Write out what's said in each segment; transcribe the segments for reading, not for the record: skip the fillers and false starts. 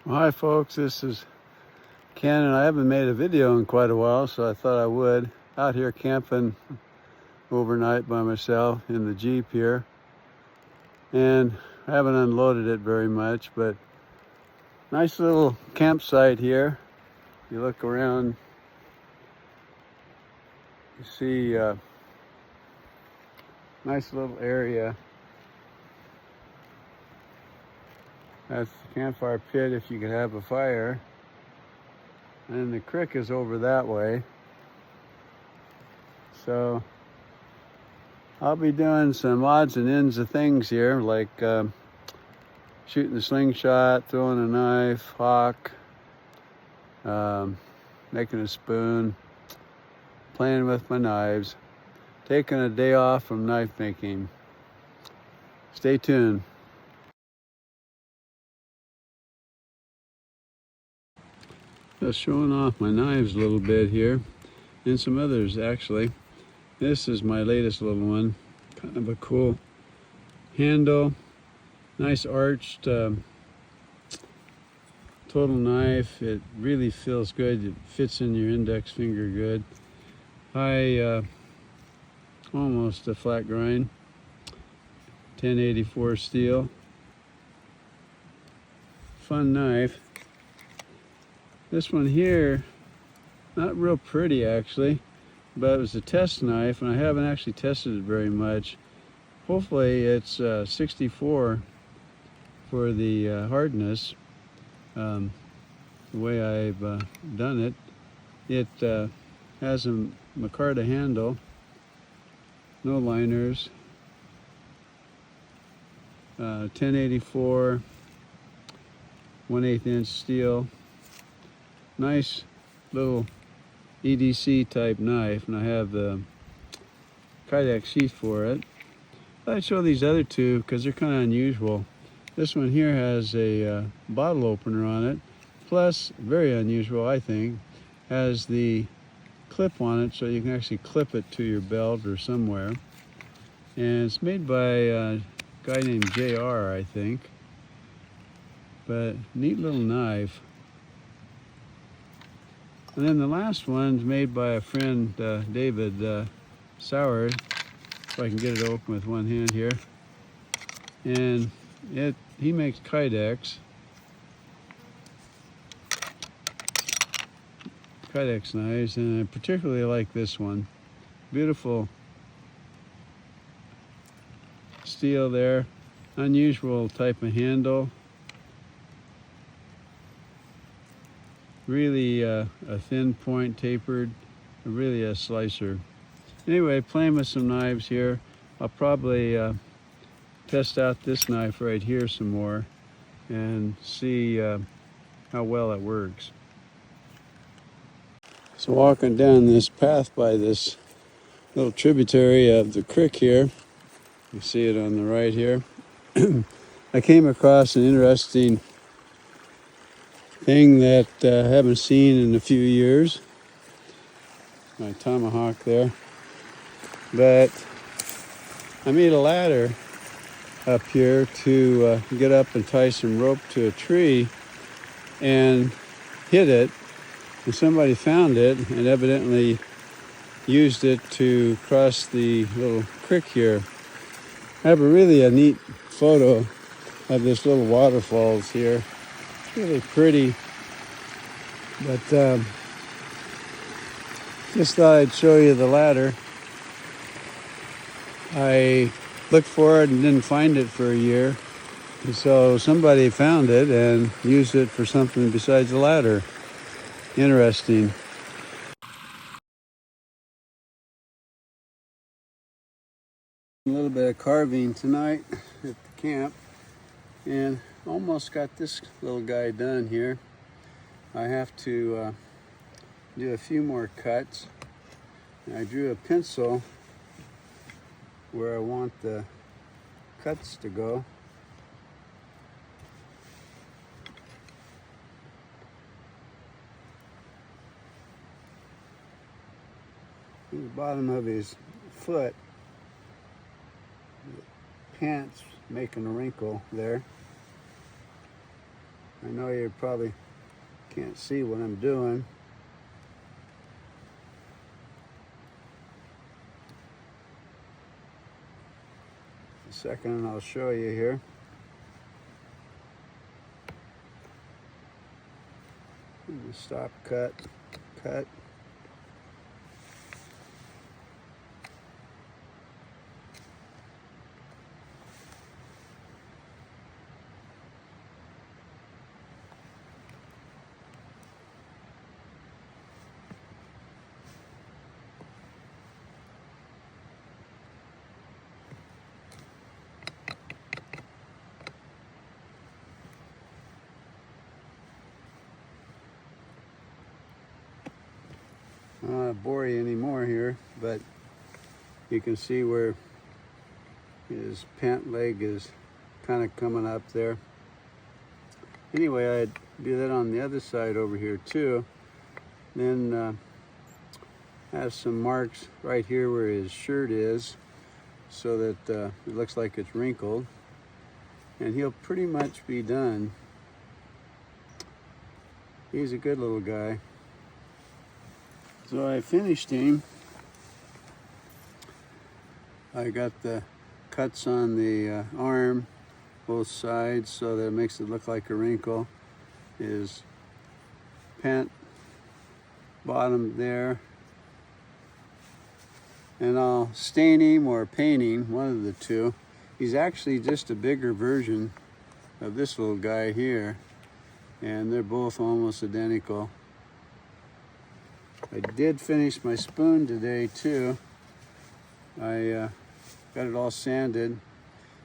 Well, hi folks, this is Ken, and I haven't made a video in quite a while, so I thought I would. Out here camping overnight by myself in the Jeep here, and I haven't unloaded it very much, but nice little campsite here. You look around, you see a nice little area. That's the campfire pit if you could have a fire, and the creek is over that way. So I'll be doing some odds and ends of things here, like shooting the slingshot, throwing a knife, hawk, making a spoon, playing with my knives, taking a day off from knife making. Stay tuned. Just showing off my knives a little bit here, and some others actually. This is my latest little one, kind of a cool handle, nice arched total knife. It really feels good. It fits in your index finger good. High, almost a flat grind, 1084 steel. Fun knife. This one here, not real pretty actually, but it was a test knife, and I haven't actually tested it very much. Hopefully it's 64 for the hardness, the way I've done it. It has a micarta handle, no liners, 1084, 1/8 inch steel. Nice little EDC type knife, and I have the Kydex sheath for it. I'd show these other two because they're kind of unusual. This one here has a bottle opener on it, plus, very unusual I think, has the clip on it so you can actually clip it to your belt or somewhere. And it's made by a guy named JR, I think. But neat little knife. And then the last one's made by a friend, David Sauer, if I can get it open with one hand here. And he makes Kydex knives, and I particularly like this one. Beautiful steel there, unusual type of handle. Really a thin point, tapered, really a slicer. Anyway, playing with some knives here. I'll probably test out this knife right here some more and see how well it works. So walking down this path by this little tributary of the creek here, you see it on the right here, I came across an interesting thing that I haven't seen in a few years. My tomahawk there. But I made a ladder up here to get up and tie some rope to a tree and hid it. And somebody found it and evidently used it to cross the little creek here. I have a neat photo of this little waterfalls here. It's really pretty, but just thought I'd show you the ladder. I looked for it and didn't find it for a year. And so somebody found it and used it for something besides a ladder. Interesting. A little bit of carving tonight at the camp, and almost got this little guy done here. I have to do a few more cuts. And I drew a pencil where I want the cuts to go. The bottom of his foot, the pants making a wrinkle there. I know you probably can't see what I'm doing. A second and I'll show you here. Stop, cut, cut. I don't want to bore you anymore here, but you can see where his pant leg is kind of coming up there. Anyway, I'd do that on the other side over here too. Then have some marks right here where his shirt is, so that it looks like it's wrinkled. And he'll pretty much be done. He's a good little guy. So I finished him. I got the cuts on the arm, both sides, so that it makes it look like a wrinkle. His pant bottom there. And I'll stain him or paint him, one of the two. He's actually just a bigger version of this little guy here. And they're both almost identical. I did finish my spoon today too. I got it all sanded.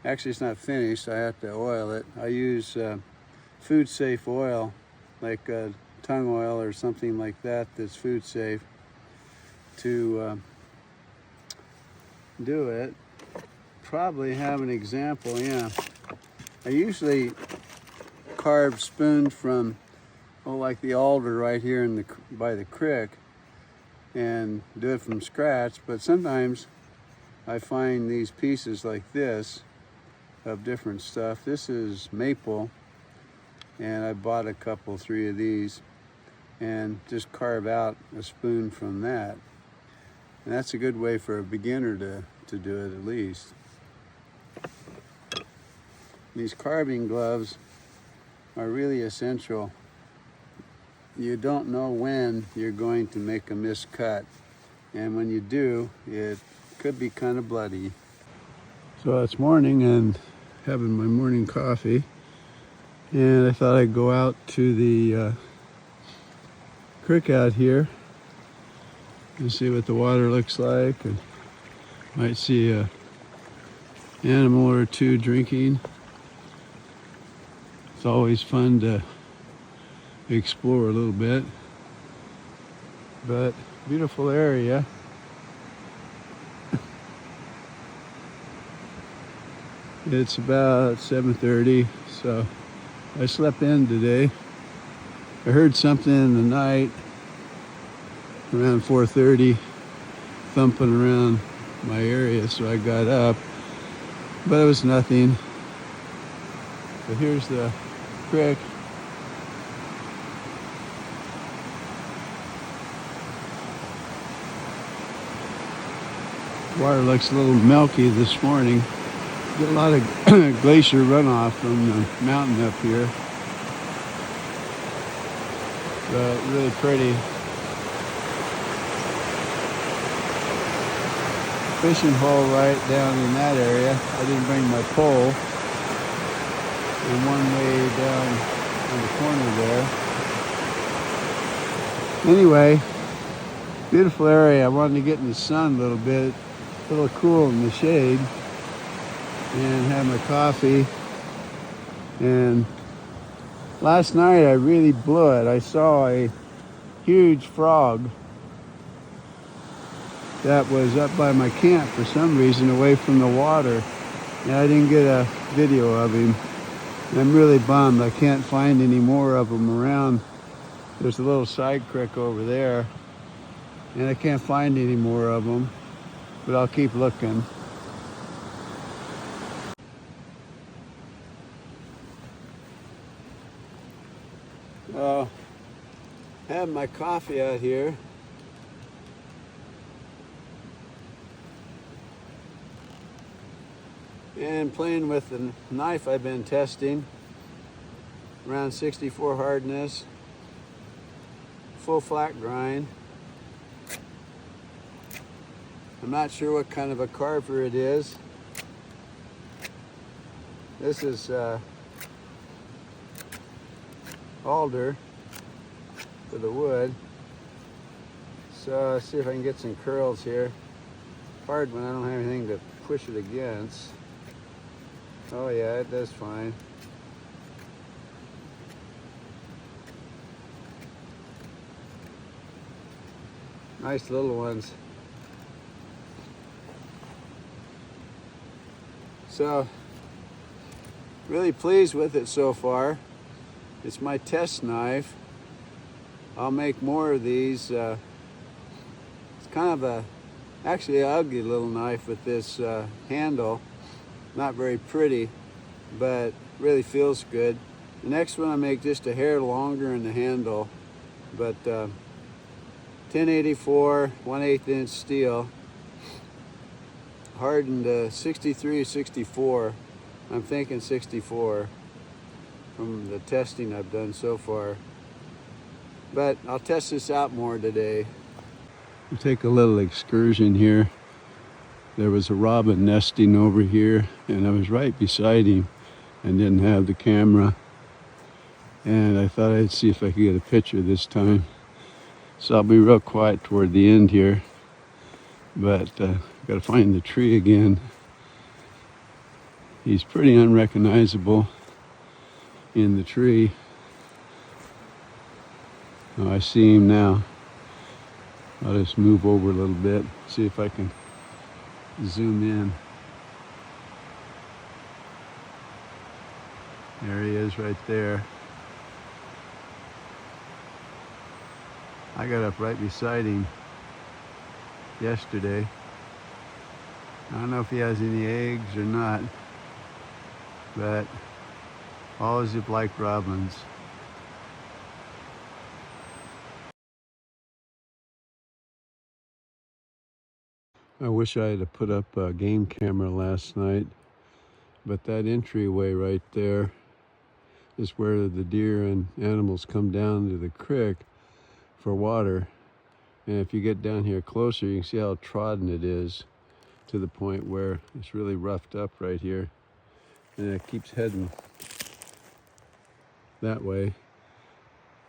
Actually, it's not finished. I have to oil it. I use food safe oil, like tongue oil or something like that that's food safe, to do it. Probably have an example, yeah. I usually carve spoons from, like the alder right here in by the creek, and do it from scratch. But sometimes I find these pieces like this of different stuff. This is maple, and I bought a couple, 3 of these, and just carve out a spoon from that. And that's a good way for a beginner to do it, at least. These carving gloves are really essential. You don't know when you're going to make a miscut, and when you do, it could be kind of bloody. So it's morning and having my morning coffee, and I thought I'd go out to the creek out here and see what the water looks like, and might see a animal or two drinking. It's always fun to explore a little bit, but beautiful area. It's about 7:30, so I slept in today. I heard something in the night around 4:30 thumping around my area, so I got up, but it was nothing. But here's the creek. Water looks a little milky this morning. Get a lot of glacier runoff from the mountain up here. But really pretty. Fishing hole right down in that area. I didn't bring my pole. And one way down in the corner there. Anyway, beautiful area. I wanted to get in the sun a little bit, a little cool in the shade, and have my coffee. And last night I really blew it. I saw a huge frog that was up by my camp for some reason, away from the water, and I didn't get a video of him. And I'm really bummed. I can't find any more of them around. There's a little side creek over there, and I can't find any more of them, but I'll keep looking. Have my coffee out here. And playing with the knife I've been testing. Around 64 hardness. Full flat grind. I'm not sure what kind of a carver it is. This is alder for the wood. So let's see if I can get some curls here. Hard when I don't have anything to push it against. Oh yeah, it does fine. Nice little ones. So, really pleased with it so far. It's my test knife. I'll make more of these. It's kind of actually an ugly little knife with this handle. Not very pretty, but really feels good. The next one I make just a hair longer in the handle, but 1084 1/8 inch steel, hardened 63, 64. I'm thinking 64 from the testing I've done so far. But I'll test this out more today. We'll take a little excursion here. There was a robin nesting over here, and I was right beside him and didn't have the camera. And I thought I'd see if I could get a picture this time. So I'll be real quiet toward the end here. But gotta find the tree again. He's pretty unrecognizable in the tree. Oh, I see him now. I'll just move over a little bit, see if I can zoom in. There he is right there. I got up right beside him yesterday. I don't know if he has any eggs or not, but always have liked robins. I wish I had put up a game camera last night, but that entryway right there is where the deer and animals come down to the creek for water. And if you get down here closer, you can see how trodden it is to the point where it's really roughed up right here. And it keeps heading that way.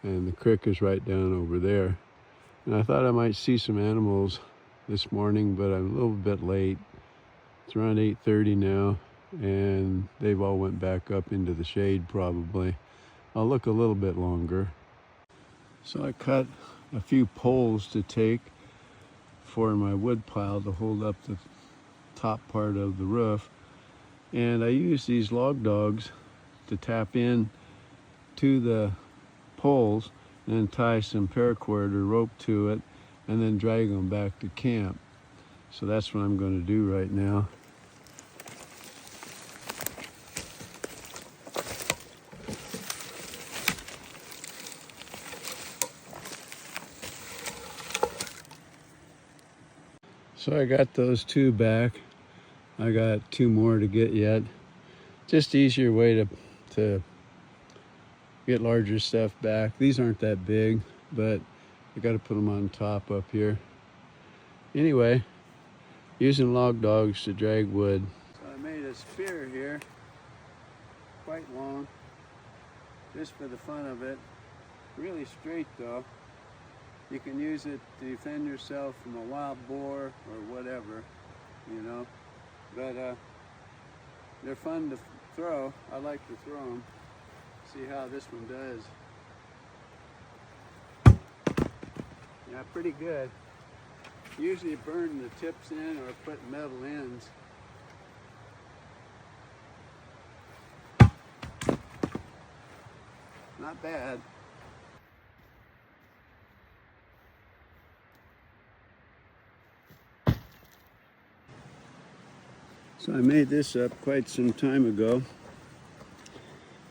And the creek is right down over there. And I thought I might see some animals this morning, but I'm a little bit late. It's around 8:30 now, and they've all went back up into the shade probably. I'll look a little bit longer. So I cut a few poles to take for my wood pile to hold up the top part of the roof. And I use these log dogs to tap in to the poles and then tie some paracord or rope to it and then drag them back to camp. So that's what I'm going to do right now. So I got those two back. I got two more to get yet. Just easier way to get larger stuff back. These aren't that big, but I got to put them on top up here. Anyway, using log dogs to drag wood. So I made a spear here, quite long, just for the fun of it. Really straight though. You can use it to defend yourself from a wild boar or whatever, you know. But they're fun to throw. I like to throw them. See how this one does. Yeah, pretty good. Usually burn the tips in or put metal ends. Not bad. So I made this up quite some time ago.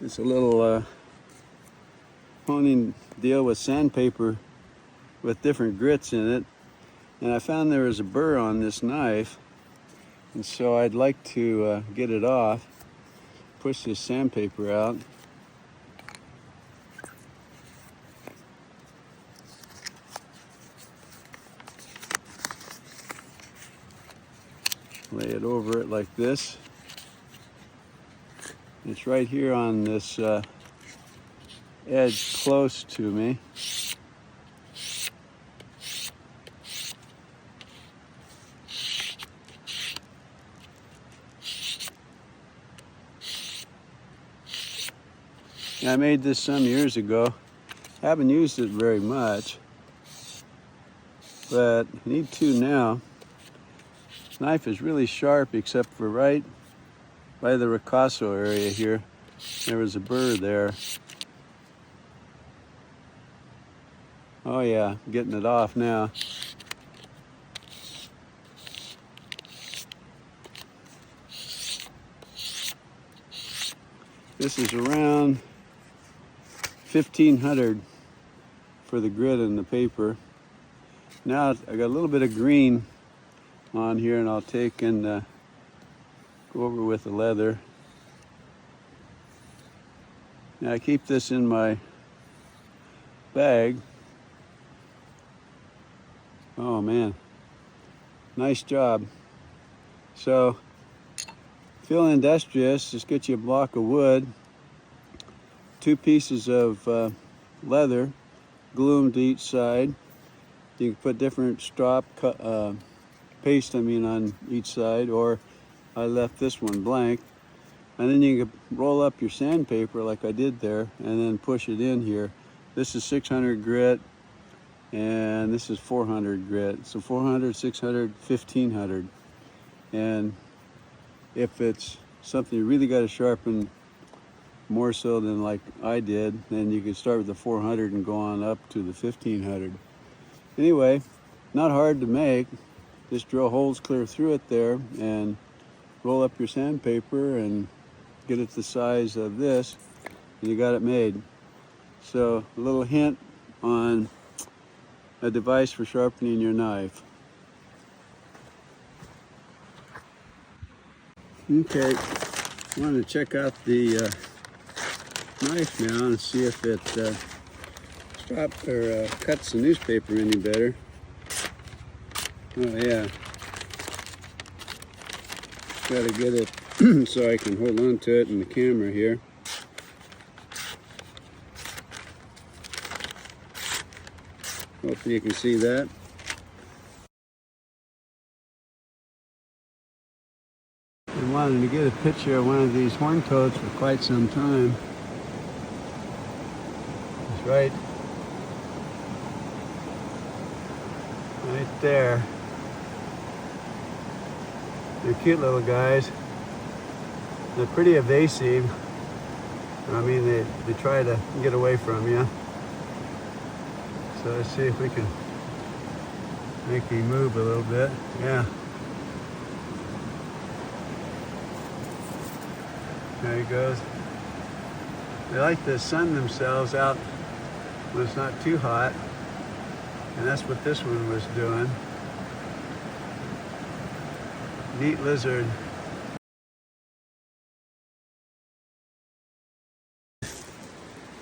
It's a little honing deal with sandpaper with different grits in it, and I found there was a burr on this knife, and so I'd like to get it off, push this sandpaper out. Lay it over it like this. It's right here on this edge close to me. And I made this some years ago. I haven't used it very much, but I need to now. This knife is really sharp except for right by the ricasso area here. There was a burr there. Oh yeah, getting it off now. This is around 1,500 for the grit and the paper. Now I got a little bit of green on here, and I'll take and go over with the leather. Now I keep this in my bag. Oh man, nice job. So, feel industrious. Just get you a block of wood, 2 pieces of leather, glue them to each side. You can put different strop paste on each side, or I left this one blank. And then you can roll up your sandpaper like I did there, and then push it in here. This is 600 grit, and this is 400 grit. So 400, 600, 1500. And if it's something you really got to sharpen more so than like I did, then you can start with the 400 and go on up to the 1500. Anyway, not hard to make. Just drill holes clear through it there and roll up your sandpaper and get it the size of this, and you got it made. So a little hint on a device for sharpening your knife. Okay, I want to check out the knife now and see if it cuts the newspaper any better. Oh yeah, got to get it so I can hold on to it in the camera here. Hopefully you can see that. I wanted to get a picture of one of these horn toads for quite some time. It's right there. They're cute little guys. They're pretty evasive. I mean, they try to get away from you. So let's see if we can make him move a little bit. Yeah. There he goes. They like to sun themselves out when it's not too hot. And that's what this one was doing. Neat lizard.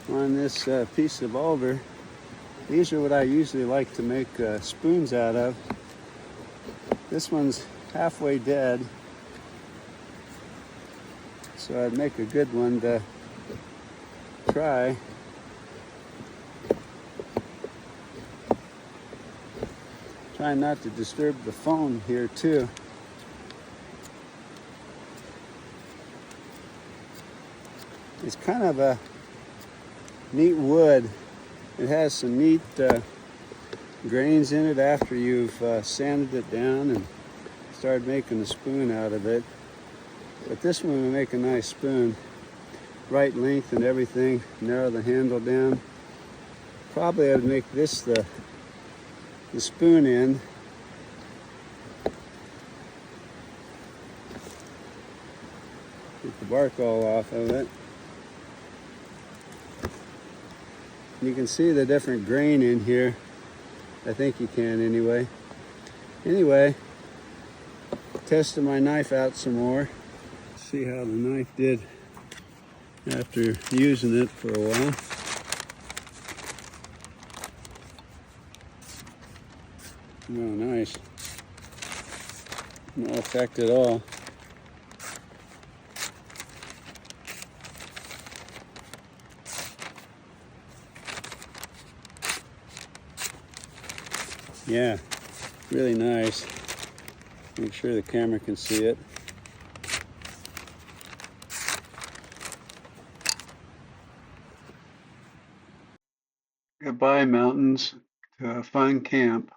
On this piece of alder, these are what I usually like to make spoons out of. This one's halfway dead, so I'd make a good one to try. Try not to disturb the phone here too. It's kind of a neat wood. It has some neat grains in it after you've sanded it down and started making a spoon out of it. But this one will make a nice spoon. Right length and everything. Narrow the handle down. Probably I would make this the spoon end. Get the bark all off of it. You can see the different grain in here. I think you can anyway. Anyway, testing my knife out some more. See how the knife did after using it for a while. Oh, nice. No effect at all. Yeah, really nice. Make sure the camera can see it. Goodbye, mountains, to a fun camp.